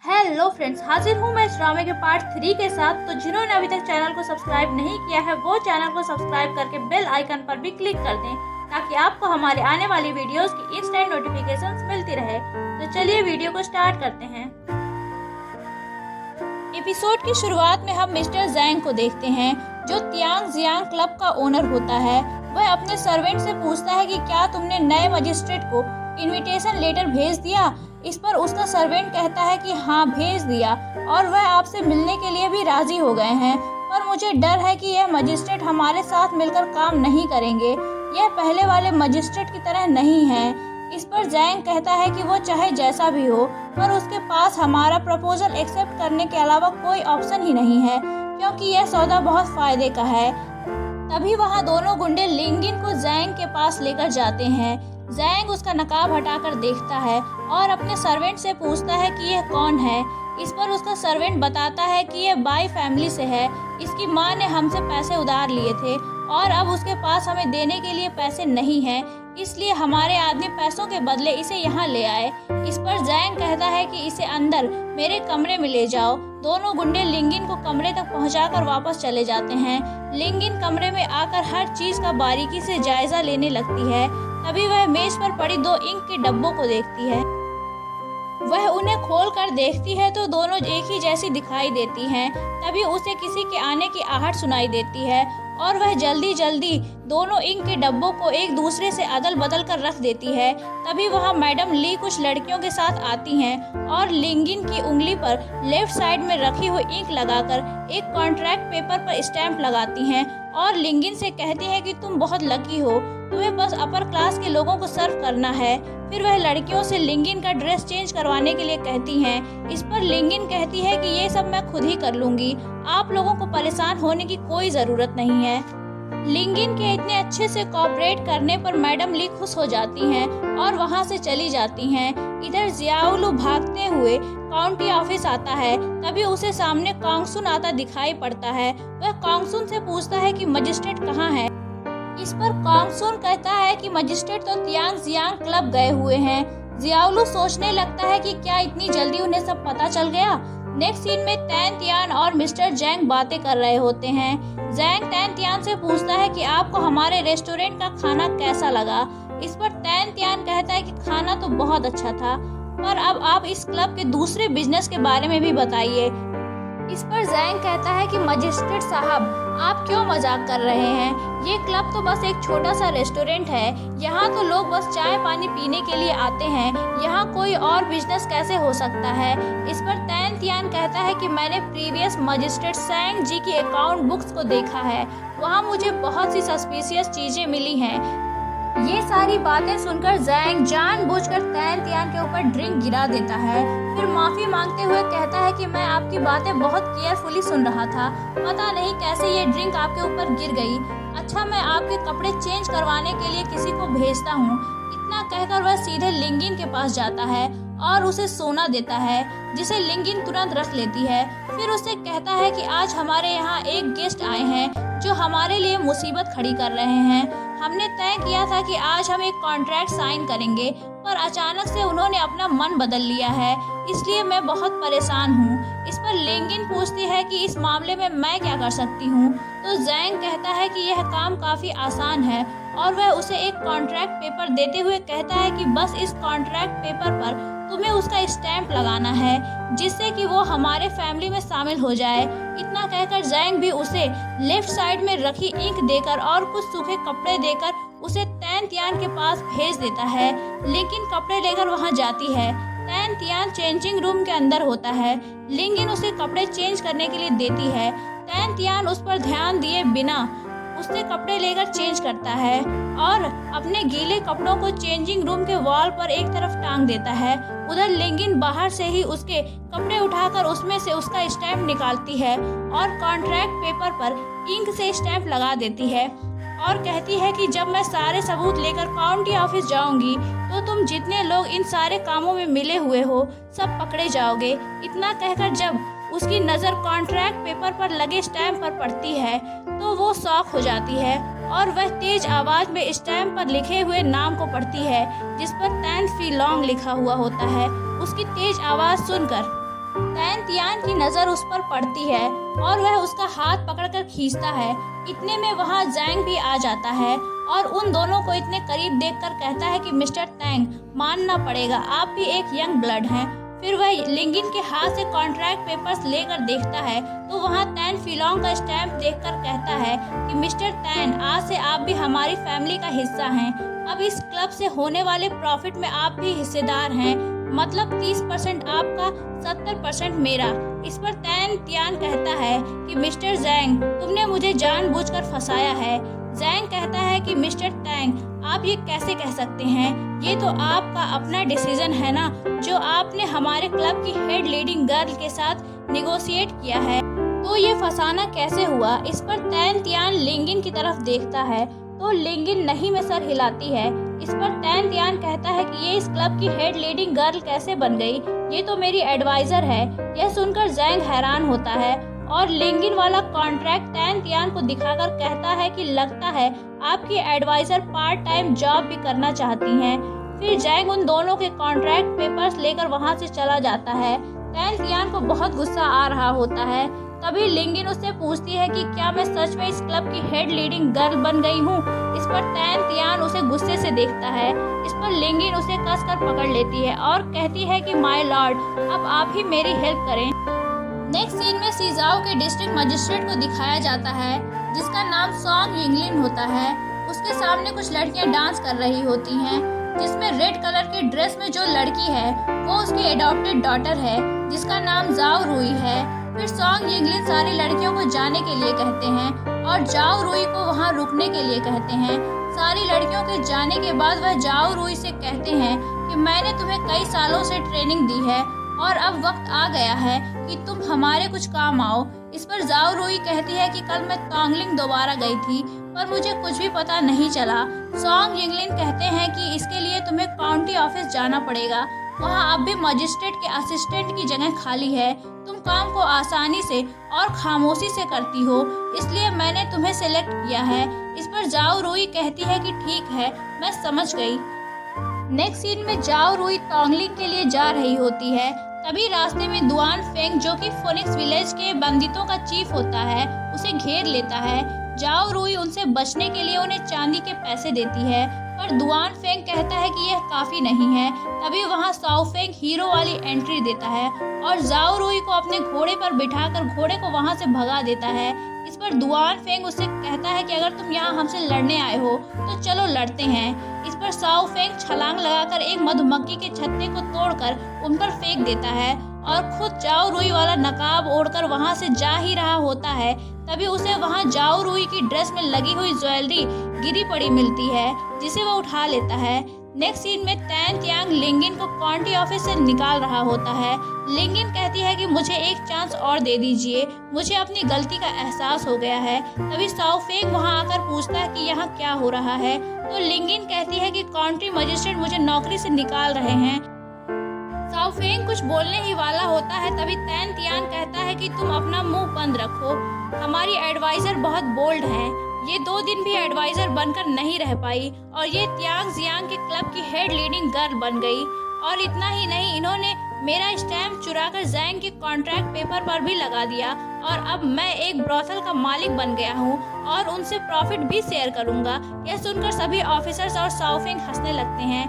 Hello friends, हाजिर हूँ मैं इस ड्रामे के पार्ट 3 के साथ। तो जिन्होंने अभी तक चैनल को सब्सक्राइब नहीं किया है वो चैनल को सब्सक्राइब करके बेल आइकन पर भी क्लिक कर दें ताकि आपको हमारे आने वाली वीडियोस की इंस्टेंट नोटिफिकेशंस मिलती रहे। तो चलिए वीडियो को स्टार्ट करते हैं। एपिसोड की शुरुआत में हम मिस्टर जैंग को देखते हैं जो तियांग जियांग क्लब का ओनर होता है। वह अपने सर्वेंट से पूछता है कि क्या तुमने नए मजिस्ट्रेट को इनविटेशन लेटर भेज दिया। इस पर उसका सर्वेंट कहता है कि हाँ भेज दिया और वह आपसे मिलने के लिए भी राजी हो गए हैं, पर मुझे डर है कि यह मजिस्ट्रेट हमारे साथ मिलकर काम नहीं करेंगे। यह पहले वाले मजिस्ट्रेट की तरह नहीं है। इस पर जैंग कहता है कि वो चाहे जैसा भी हो पर उसके पास हमारा प्रपोजल एक्सेप्ट करने के अलावा कोई ऑप्शन ही नहीं है क्योंकि यह सौदा बहुत फायदे का है। तभी वहाँ दोनों गुंडे लिंगिन को जैंग के पास लेकर जाते हैं। जैंग उसका नकाब हटाकर देखता है और अपने सर्वेंट से पूछता है कि यह कौन है। इस पर उसका सर्वेंट बताता है कि यह बाई फैमिली से है। इसकी माँ ने हमसे पैसे उधार लिए थे और अब उसके पास हमें देने के लिए पैसे नहीं हैं, इसलिए हमारे आदमी पैसों के बदले इसे यहाँ ले आए। इस पर जैंग कहता है कि इसे अंदर मेरे कमरे में ले जाओ। दोनों गुंडे लिंगिन को कमरे तक पहुंचाकर वापस चले जाते हैं। लिंगिन कमरे में आकर हर चीज का बारीकी से जायजा लेने लगती है। तभी वह मेज पर पड़ी 2 इंक के डब्बों को देखती है। वह उन्हें खोल कर देखती है तो दोनों एक ही जैसी दिखाई देती हैं। तभी उसे किसी के आने की आहट सुनाई देती है और वह जल्दी जल्दी दोनों इंक के डब्बों को एक दूसरे से अदल बदल कर रख देती है। तभी वहाँ मैडम ली कुछ लड़कियों के साथ आती हैं और लिंगिन की उंगली पर लेफ्ट साइड में रखी हुई इंक लगाकर एक कॉन्ट्रैक्ट पेपर पर स्टैंप लगाती हैं और लिंगिन से कहती हैं कि तुम बहुत लकी हो, तुम्हें बस अपर क्लास के लोगों को सर्व करना है। फिर वह लड़कियों से लिंगिन का ड्रेस चेंज करवाने के लिए कहती हैं। इस पर लिंगिन कहती है कि ये सब मैं खुद ही कर लूंगी, आप लोगों को परेशान होने की कोई ज़रूरत नहीं है। लिंगिन के इतने अच्छे से कोऑपरेट करने पर मैडम ली खुश हो जाती हैं और वहां से चली जाती हैं। इधर जियाओलू भागते हुए काउंटी ऑफिस आता है। तभी उसे सामने कांगसुन आता दिखाई पड़ता है। वह कांगसुन से पूछता है कि मजिस्ट्रेट कहाँ है। इस पर कांगसुन कहता है कि मजिस्ट्रेट तो तियांग जियांग क्लब गए हुए हैं। जियाओलू सोचने लगता है कि क्या इतनी जल्दी उन्हें सब पता चल गया। नेक्स्ट सीन में तैन तियान और मिस्टर जैंग बातें कर रहे होते हैं। जैंग तैन तियान से पूछता है कि आपको हमारे रेस्टोरेंट का खाना कैसा लगा। इस पर तैन तियान कहता है कि खाना तो बहुत अच्छा था, पर अब आप इस क्लब के दूसरे बिजनेस के बारे में भी बताइए। इस पर जैंग कहता है कि मजिस्ट्रेट साहब, आप क्यों मजाक कर रहे हैं। ये क्लब तो बस एक छोटा सा रेस्टोरेंट है। यहाँ तो लोग बस चाय पानी पीने के लिए आते हैं, यहाँ कोई और बिजनेस कैसे हो सकता है। इस पर तैन तियान कहता है कि मैंने प्रीवियस मजिस्ट्रेट सैंग जी की अकाउंट बुक्स को देखा है, वहाँ मुझे बहुत सी सस्पिशियस चीजें मिली हैं। ये सारी बातें सुनकर जैंग जानबूझकर तैन तियान के ऊपर ड्रिंक गिरा देता है। फिर माफी मांगते हुए कहता है कि मैं आपकी बातें बहुत केयरफुली सुन रहा था, पता नहीं कैसे ये ड्रिंक आपके ऊपर गिर गई। अच्छा, मैं आपके कपड़े चेंज करवाने के लिए किसी को भेजता हूँ। इतना कहकर वह सीधे लिंगिन के पास जाता है और उसे सोना देता है, जिसे लिंगिन तुरंत रख लेती है। फिर उसे कहता है कि आज हमारे यहाँ एक गेस्ट आए हैं जो हमारे लिए मुसीबत खड़ी कर रहे हैं। हमने तय किया था कि आज हम एक कॉन्ट्रैक्ट साइन करेंगे, पर अचानक से उन्होंने अपना मन बदल लिया है, इसलिए मैं बहुत परेशान हूँ। इस पर लिंगिन पूछती है कि इस मामले में मैं क्या कर सकती हूँ। तो जैंग कहता है कि यह काम काफ़ी आसान है और वह उसे एक कॉन्ट्रैक्ट पेपर देते हुए कहता है कि बस इस कॉन्ट्रैक्ट पेपर पर तुम्हें उसका स्टैंप लगाना है जिससे कि वो हमारे फैमिली में शामिल हो जाए। इतना कहकर जैंग भी उसे लेफ्ट साइड में रखी इंक देकर और कुछ सूखे कपड़े देकर उसे तैन तियान के पास भेज देता है। लेकिन कपड़े लेकर वहां जाती है। तैन तियान चेंजिंग रूम के अंदर होता है। लिंगिन उसे कपड़े चेंज करने के लिए देती है। तैन तियान उस पर ध्यान दिए बिना उससे कपड़े लेकर चेंज करता है और अपने गीले कपड़ों को चेंजिंग रूम के वॉल पर एक तरफ टांग देता है। उधर लिंगिन बाहर से ही उसके कपड़े उठाकर उसमें से उसका स्टैंप निकालती है और कॉन्ट्रैक्ट पेपर पर इंक से स्टैंप लगा देती है और कहती है कि जब मैं सारे सबूत लेकर काउंटी ऑफिस जाऊंगी तो तुम जितने लोग इन सारे कामों में मिले हुए हो सब पकड़े जाओगे। इतना कहकर जब उसकी नज़र कॉन्ट्रैक्ट पेपर पर लगे स्टैम्प पर पड़ती है तो वो शॉक हो जाती है और वह तेज आवाज में स्टैम्प पर लिखे हुए नाम को पढ़ती है जिस पर तैन फी लॉन्ग लिखा हुआ होता है। उसकी तेज आवाज सुनकर तैन तियान की नज़र उस पर पड़ती है और वह उसका हाथ पकड़कर खींचता है। इतने में वहाँ जैंग भी आ जाता है और उन दोनों को इतने करीब देखकर कहता है कि मिस्टर तैंग, मानना पड़ेगा, आप भी एक यंग ब्लड हैं। फिर वह लिंगिन के हाथ से कॉन्ट्रैक्ट पेपर्स लेकर देखता है तो वहाँ तैन फिलोंग का स्टैम्प देखकर कहता है कि मिस्टर तैन, आज से आप भी हमारी फैमिली का हिस्सा हैं। अब इस क्लब से होने वाले प्रॉफिट में आप भी हिस्सेदार हैं, मतलब 30% आपका, 70% मेरा। इस पर तैन तियान कहता है कि मिस्टर जैंग, तुमने मुझे जानबूझकर फंसाया है। जैंग कहता है कि मिस्टर तैंग, आप ये कैसे कह सकते हैं, ये तो आपका अपना डिसीजन है ना, जो आपने हमारे क्लब की हेड लीडिंग गर्ल के साथ निगोशिएट किया है, तो ये फंसाना कैसे हुआ। इस पर तैन तियान लिंगिन की तरफ देखता है तो लिंगिन नहीं में सर हिलाती है। इस पर तैन तियान कहता है कि ये इस क्लब की हेड लीडिंग गर्ल कैसे बन गई, ये तो मेरी एडवाइजर है। यह सुनकर जैंग हैरान होता है और लिंगिन वाला कॉन्ट्रैक्ट तैन तियान को दिखाकर कहता है कि लगता है आपकी एडवाइजर पार्ट टाइम जॉब भी करना चाहती हैं। फिर जैंग उन दोनों के कॉन्ट्रैक्ट पेपर्स लेकर वहां से चला जाता है। तैन तियान को बहुत गुस्सा आ रहा होता है। तभी लिंगिन उससे पूछती है कि क्या मैं सच में इस क्लब की हेड लीडिंग गर्ल बन गई हूँ। इस पर तैन तियान उसे गुस्से से देखता है। इस पर लिंगिन उसे कसकर पकड़ लेती है और कहती है कि माय लॉर्ड, अब आप ही मेरी हेल्प करें। नेक्स्ट सीन में सीजाओ के डिस्ट्रिक्ट मजिस्ट्रेट को दिखाया जाता है, जिसका नाम सॉन्ग यिंगलिन होता है। उसके सामने कुछ लड़कियां डांस कर रही होती हैं, जिसमें रेड कलर की ड्रेस में जो लड़की है वो उसकी एडॉप्टेड डॉटर है, जिसका नाम जाओ रुई है। फिर सॉन्ग यिंगलिन सारी लड़कियों को जाने के लिए कहते हैं और जाओ रुई को वहां रुकने के लिए कहते हैं। सारी लड़कियों के जाने के बाद वह जाओ रुई से कहते हैं कि मैंने तुम्हें कई सालों से ट्रेनिंग दी है और अब वक्त आ गया है कि तुम हमारे कुछ काम आओ। इस पर जाओ रुई कहती है कि कल मैं तोंगलिंग दोबारा गई थी पर मुझे कुछ भी पता नहीं चला। सॉन्ग यिंगलिन कहते हैं कि इसके लिए तुम्हें काउंटी ऑफिस जाना पड़ेगा, वहाँ अब भी मजिस्ट्रेट के असिस्टेंट की जगह खाली है। तुम काम को आसानी से और खामोशी से करती हो, इसलिए मैंने तुम्हें सिलेक्ट किया है। इस पर जाओ रुई कहती है कि ठीक है, मैं समझ गई। नेक्स्ट सीन में जाओ रुई तोंगलिंग के लिए जा रही होती है। तभी रास्ते में दुआन फेंग, जो कि फोनिक्स विलेज के बंदितों का चीफ होता है, उसे घेर लेता है। जाओ रुई उनसे बचने के लिए उन्हें चांदी के पैसे देती है, पर दुआन फेंग कहता है कि यह काफी नहीं है। तभी वहां साओ फेंग हीरो वाली एंट्री देता है और जाओ रुई को अपने घोड़े पर बिठाकर घोड़े को वहां से भगा देता है। इस पर दुआन फेंग उससे कहता है कि अगर तुम यहाँ हमसे लड़ने आए हो तो चलो लड़ते हैं। इस पर साओ फेंग छलांग लगाकर एक मधुमक्खी के छत्ते को तोड़कर उन पर फेंक देता है और खुद जाओ रुई वाला नकाब ओढ़कर वहां से जा ही रहा होता है। तभी उसे वहां जाओ रुई की ड्रेस में लगी हुई ज्वेलरी गिरी पड़ी मिलती है, जिसे वह उठा लेता है। नेक्स्ट सीन में तैन तियांग लिंगिन को काउंटी ऑफिस से निकाल रहा होता है। लिंगिन कहती है कि मुझे एक चांस और दे दीजिए, मुझे अपनी गलती का एहसास हो गया है। तभी साओ फेंग वहां आकर पूछता है कि यहाँ क्या हो रहा है, तो लिंगिन कहती है कि काउंटी मजिस्ट्रेट मुझे नौकरी से निकाल रहे हैं। साओ फेंग कुछ बोलने ही वाला होता है, तभी तैन तियांग कहता है कि तुम अपना मुंह बंद रखो, हमारी एडवाइजर बहुत बोल्ड है, ये 2 दिन भी एडवाइजर बनकर नहीं रह पाई और ये तियांग जियांग के क्लब की हेड लीडिंग गर्ल बन गई। और इतना ही नहीं, इन्होंने मेरा स्टैम्प चुराकर जैंग के कॉन्ट्रैक्ट पेपर पर भी लगा दिया और अब मैं एक ब्रोथल का मालिक बन गया हूँ और उनसे प्रॉफिट भी शेयर करूँगा। यह सुनकर सभी ऑफिसर्स और साओ फेंग हंसने लगते हैं।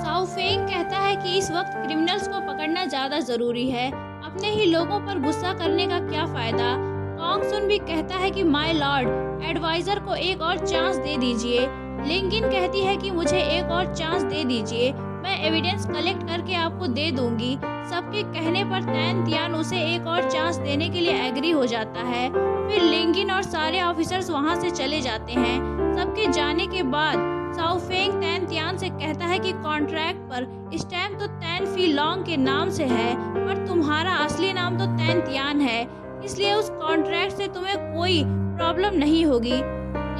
साओ फेंग कहता है कि इस वक्त क्रिमिनल्स को पकड़ना ज्यादा जरूरी है, अपने ही लोगों पर गुस्सा करने का क्या फायदा। कॉन्ग सुन भी कहता है कि माय लॉर्ड, एडवाइजर को एक और चांस दे दीजिए। लिंगिन कहती है कि मुझे एक और चांस दे दीजिए, मैं एविडेंस कलेक्ट करके आपको दे दूंगी। सबके कहने पर तैन तियान उसे एक और चांस देने के लिए एग्री हो जाता है। फिर लिंगिन और सारे ऑफिसर्स वहां से चले जाते हैं। सबके जाने के बाद साओ फेंग तैन तियान से कहता है कि कॉन्ट्रैक्ट पर स्टैम्प तो तैन फिलोंग के नाम से है, पर तुम्हारा असली नाम तो तैन तियान है, इसलिए उस कॉन्ट्रैक्ट से तुम्हें कोई प्रॉब्लम नहीं होगी।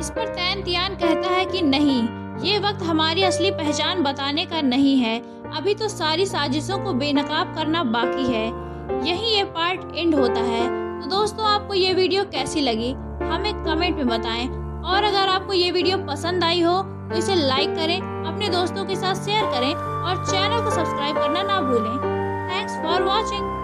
इस पर तैन तियान कहता है कि नहीं, ये वक्त हमारी असली पहचान बताने का नहीं है, अभी तो सारी साजिशों को बेनकाब करना बाकी है। यही ये पार्ट एंड होता है। तो दोस्तों, आपको ये वीडियो कैसी लगी हमें कमेंट में बताएं और अगर आपको ये वीडियो पसंद आई हो तो इसे लाइक करें, अपने दोस्तों के साथ शेयर करें और चैनल को सब्सक्राइब करना ना भूलें। Thanks for watching.